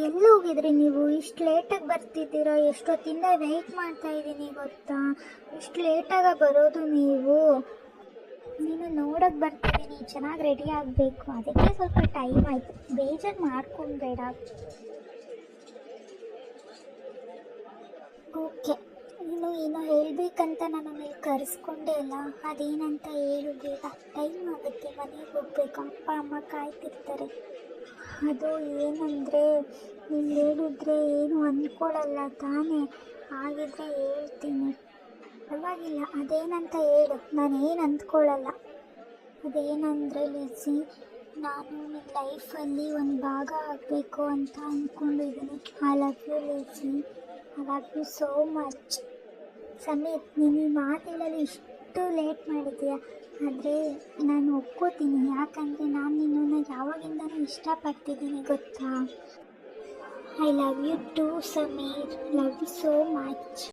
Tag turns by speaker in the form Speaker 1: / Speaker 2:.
Speaker 1: ಎಲ್ಲಿ ಹೋಗಿದ್ರಿ ನೀವು? ಇಷ್ಟು ಲೇಟಾಗಿ ಬರ್ತಿದ್ದೀರಾ? ಎಷ್ಟೊತ್ತಿಂದ ವೆಯ್ಟ್ ಮಾಡ್ತಾ ಇದ್ದೀನಿ ಗೊತ್ತಾ? ಇಷ್ಟು ಲೇಟಾಗ ಬರೋದು ನೀವು? ನೀನು ನೋಡೋಕ್ಕೆ ಬರ್ತಿದ್ದೀನಿ, ಚೆನ್ನಾಗಿ ರೆಡಿ ಆಗಬೇಕು, ಅದಕ್ಕೆ ಸ್ವಲ್ಪ ಟೈಮ್ ಆಯಿತು. ಬೇಜಾರು ಮಾಡ್ಕೊಬೇಡ. ಓಕೆ, ನೀನು ಏನೋ ಹೇಳಬೇಕಂತ ನಾನು ಇಲ್ಲಿ ಕರೆಸ್ಕೊಂಡೆ ಅಲ್ಲ, ಅದೇನಂತ ಹೇಳು ಬೇಗ. ಟೈಮ್ ಆಗುತ್ತೆ, ಮನೆಗೆ ಹೋಗ್ಬೇಕು, ಅಪ್ಪ ಅಮ್ಮ ಕಾಯ್ತಿರ್ತಾರೆ. ಅದು ಏನಂದರೆ, ನೀನು ಹೇಳಿದ್ರೆ ಏನು ಅಂದ್ಕೊಳ್ಳಲ್ಲ ತಾನೇ? ಹಾಗಿದ್ರೆ ಹೇಳ್ತೀನಿ, ಪರವಾಗಿಲ್ಲ. ಅದೇನಂತ ಹೇಳು, ನಾನೇನು ಅಂದ್ಕೊಳ್ಳಲ್ಲ. ಅದೇನಂದರೆ ಲಿಸಿ, ನಾನು ನಿನ್ನ ಲೈಫಲ್ಲಿ ಒಂದು ಭಾಗ ಆಗಬೇಕು ಅಂತ ಅಂದ್ಕೊಂಡಿದ್ದೀನಿ. I love you Lissy, I love you so much. Sameer, ನೀನು ಈ ಮಾತು ಹೇಳಲು ಇಷ್ಟು ಲೇಟ್ ಮಾಡಿದ್ದೀಯ, ಆದರೆ ನಾನು ಒಪ್ಕೋತೀನಿ. ಯಾಕಂದರೆ ನಾನು ನಿನ್ನನ್ನು ಯಾವಾಗಿಂದನೂ ಇಷ್ಟಪಡ್ತಿದ್ದೀನಿ ಗೊತ್ತಾ? I love you too Sameer, love you so much.